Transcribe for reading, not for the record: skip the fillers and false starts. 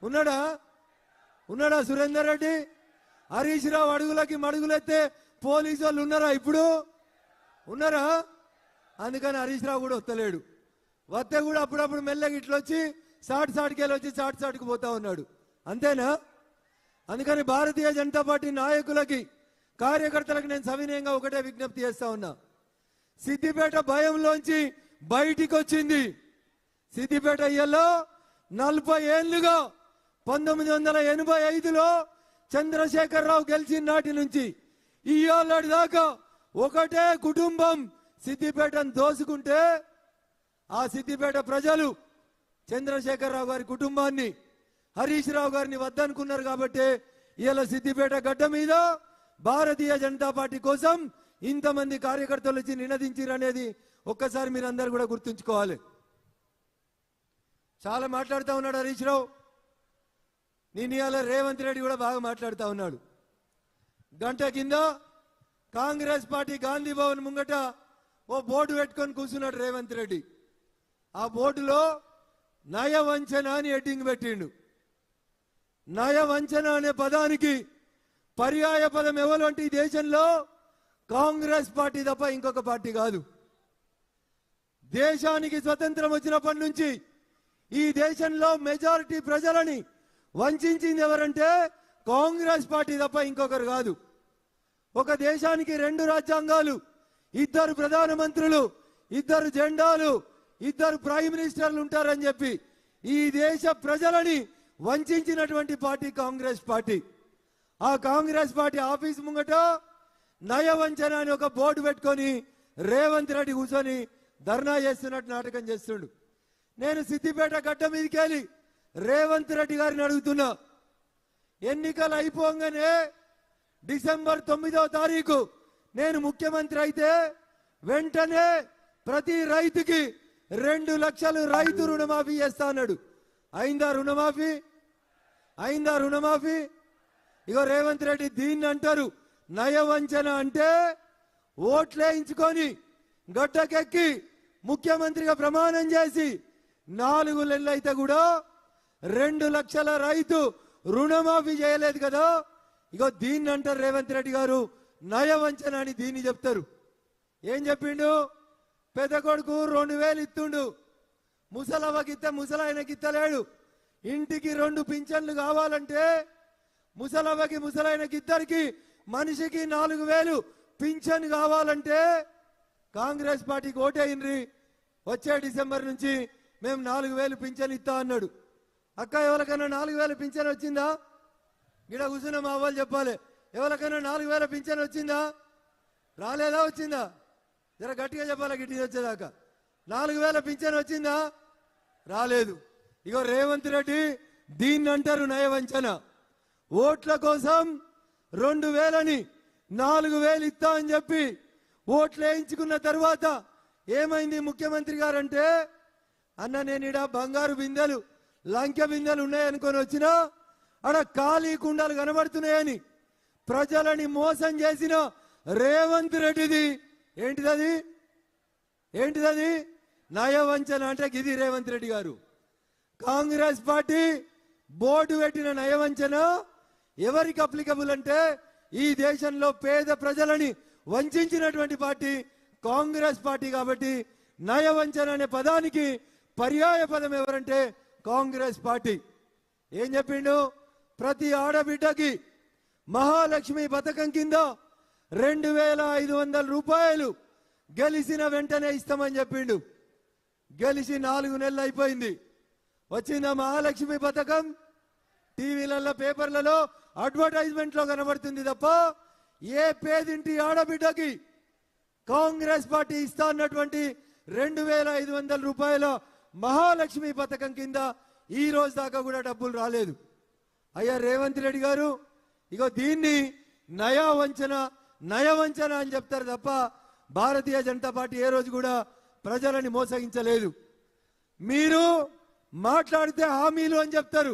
ఉన్నాడా ఉన్నాడా సురేందర్ రెడ్డి? హరీష్ రావు అడుగులకి మడుగులెత్తే పోలీసు వాళ్ళు ఉన్నారా? ఇప్పుడు ఉన్నారా? అందుకని హరీష్ రావు కూడా వస్తలేడు. వస్తే కూడా అప్పుడప్పుడు మెల్లగా ఇట్లొచ్చి సాటికెళ్ళి వచ్చి సాటుకు పోతా ఉన్నాడు. అంతేనా? అందుకని భారతీయ జనతా పార్టీ నాయకులకి కార్యకర్తలకు నేను సవినయంగా ఒకటే విజ్ఞప్తి చేస్తా ఉన్నా. సిద్దిపేట భయంలోంచి బయటికి వచ్చింది. సిద్దిపేట ఇయ్యలో 40 ఏళ్లుగా 1985లో చంద్రశేఖరరావు గెలిచిన నాటి నుంచి ఇయ్యాలటి దాకా ఒకటే కుటుంబం సిద్దిపేటను దోసుకుంటే ఆ సిద్దిపేట ప్రజలు చంద్రశేఖరరావు గారి కుటుంబాన్ని హరీష్ రావు గారిని వద్దనుకున్నారు. కాబట్టి ఇవాళ సిద్దిపేట గడ్డ మీద భారతీయ జనతా పార్టీ కోసం ఇంతమంది కార్యకర్తలు వచ్చి నినదించారు అనేది ఒక్కసారి మీరు అందరు కూడా గుర్తుంచుకోవాలి. చాలా మాట్లాడుతూ ఉన్నాడు హరీష్ రావు. నేను ఇవాళ రేవంత్ రెడ్డి కూడా బాగా మాట్లాడుతూ ఉన్నాడు. గంట కింద కాంగ్రెస్ పార్టీ గాంధీ భవన్ ముంగట ఓ బోర్డు పెట్టుకొని కూర్చున్నాడు రేవంత్ రెడ్డి. ఆ బోర్డులో నయవంచన అని హెడ్డింగ్ పెట్టిండు. నయవంచన అనే పదానికి పర్యాయ పదం ఎవరంటే ఈ దేశంలో కాంగ్రెస్ పార్టీ తప్ప ఇంకొక పార్టీ కాదు. దేశానికి స్వతంత్రం వచ్చినప్పటి నుంచి ఈ దేశంలో మెజారిటీ ప్రజలని వంచింది ఎవరంటే కాంగ్రెస్ పార్టీ తప్ప ఇంకొకరు కాదు. ఒక దేశానికి 2 రాజ్యాంగాలు, 2 ప్రధానమంత్రులు, 2 జెండాలు, 2 ప్రైమ్ మినిస్టర్లు ఉంటారని చెప్పి ఈ దేశ ప్రజలని వంచినటువంటి పార్టీ కాంగ్రెస్ పార్టీ. ఆ కాంగ్రెస్ పార్టీ ఆఫీస్ ముంగట నయవంచన అని ఒక బోర్డు పెట్టుకొని రేవంత్ రెడ్డి కూర్చొని ధర్నా చేస్తున్నట్టు నాటకం చేస్తుండు. నేను సిద్దిపేట గడ్డ మీదకి వెళ్ళి రేవంత్ రెడ్డి గారిని అడుగుతున్నా, ఎన్నికలు అయిపోగానే డిసెంబర్ 9వ తారీఖు నేను ముఖ్యమంత్రి అయితే వెంటనే ప్రతి రైతుకి 2 లక్షలు రైతు రుణమాఫీ చేస్తా అన్నాడు. అయిందా రుణమాఫీ? అయిందా రుణమాఫీ? ఇగో రేవంత్ రెడ్డి దీన్ని అంటారు నయవంచన. అంటే ఓట్లేయించుకొని గడ్డకెక్కి ముఖ్యమంత్రిగా ప్రమాణం చేసి 4 నెలలు అయితే కూడా 2 లక్షల రైతు రుణమాఫీ చేయలేదు కదా. ఇగో దీన్ని అంటారు రేవంత్ రెడ్డి గారు నయవంచన అని దీన్ని చెప్తారు. ఏం చెప్పిండు? పెద్ద కొడుకు 2000 ఇస్తుండు, ముసలవ్వకిత్తే ముసలాయనకి ఇత్తలేడు. ఇంటికి 2 పింఛన్లు కావాలంటే ముసలవ్వకి ముసలాయనకి ఇద్దరికి మనిషికి 4000 పింఛన్ కావాలంటే కాంగ్రెస్ పార్టీకి ఓటేయండి, వచ్చే డిసెంబర్ నుంచి మేము 4000 పింఛన్ ఇస్తా అన్నాడు. అక్క ఎవరికైనా 4000 పింఛన్ వచ్చిందా? గిడ కూర్చున్న మా వాళ్ళు చెప్పాలి, ఎవరికైనా 4000 పింఛన్ వచ్చిందా? రాలేదా? వచ్చిందా? జర గట్టిగా చెప్పాలి, గిట్టి వచ్చేదాకా. 4000 పింఛన్ వచ్చిందా? రాలేదు. ఇగో రేవంత్ రెడ్డి దీన్ని అంటారు నయవంచన. ఓట్ల కోసం 2000ని 4000 ఇస్తా అని చెప్పి ఓట్లు వేయించుకున్న తర్వాత ఏమైంది ముఖ్యమంత్రి గారంటే, అన్న నేను ఇడ బంగారు బిందెలు లంకె బిందెలు ఉన్నాయనుకొని వచ్చినా అక్కడ ఖాళీ కుండలు కనబడుతున్నాయని ప్రజలని మోసం చేసిన రేవంత్ రెడ్డిది ఏంటిదది? ఏంటిదది? నయవంచన అంటే గిది రేవంత్ రెడ్డి గారు. కాంగ్రెస్ పార్టీ బోర్డు పెట్టిన నయవంచన ఎవరికి అప్లికబుల్ అంటే ఈ దేశంలో పేద ప్రజలని వంచినటువంటి పార్టీ కాంగ్రెస్ పార్టీ. కాబట్టి నయవంచన అనే పదానికి పర్యాయ పదం ఎవరంటే కాంగ్రెస్ పార్టీ. ఏం చెప్పిండు? ప్రతి ఆడబిడ్డకి మహాలక్ష్మి పథకం కింద 2500 రూపాయలు గెలిచిన వెంటనే ఇస్తామని చెప్పిండు. గెలిచి 4 నెలలు అయిపోయింది. వచ్చిందా మహాలక్ష్మి పథకం? టీవీలలో పేపర్లలో అడ్వర్టైజ్మెంట్ లో కనబడుతుంది తప్ప ఏ పేదింటి ఆడబిడ్డకి కాంగ్రెస్ పార్టీ ఇస్తా అన్నటువంటి 2500 రూపాయల మహాలక్ష్మి పథకం కింద ఈ రోజు దాకా కూడా డబ్బులు రాలేదు. అయ్యా రేవంత్ రెడ్డి గారు, ఇగో దీన్ని నయవంచన అని చెప్తారు తప్ప భారతీయ జనతా పార్టీ ఏ రోజు కూడా ప్రజలని మోసగించలేదు. మీరు మాట్లాడితే హామీలు అని చెప్తారు.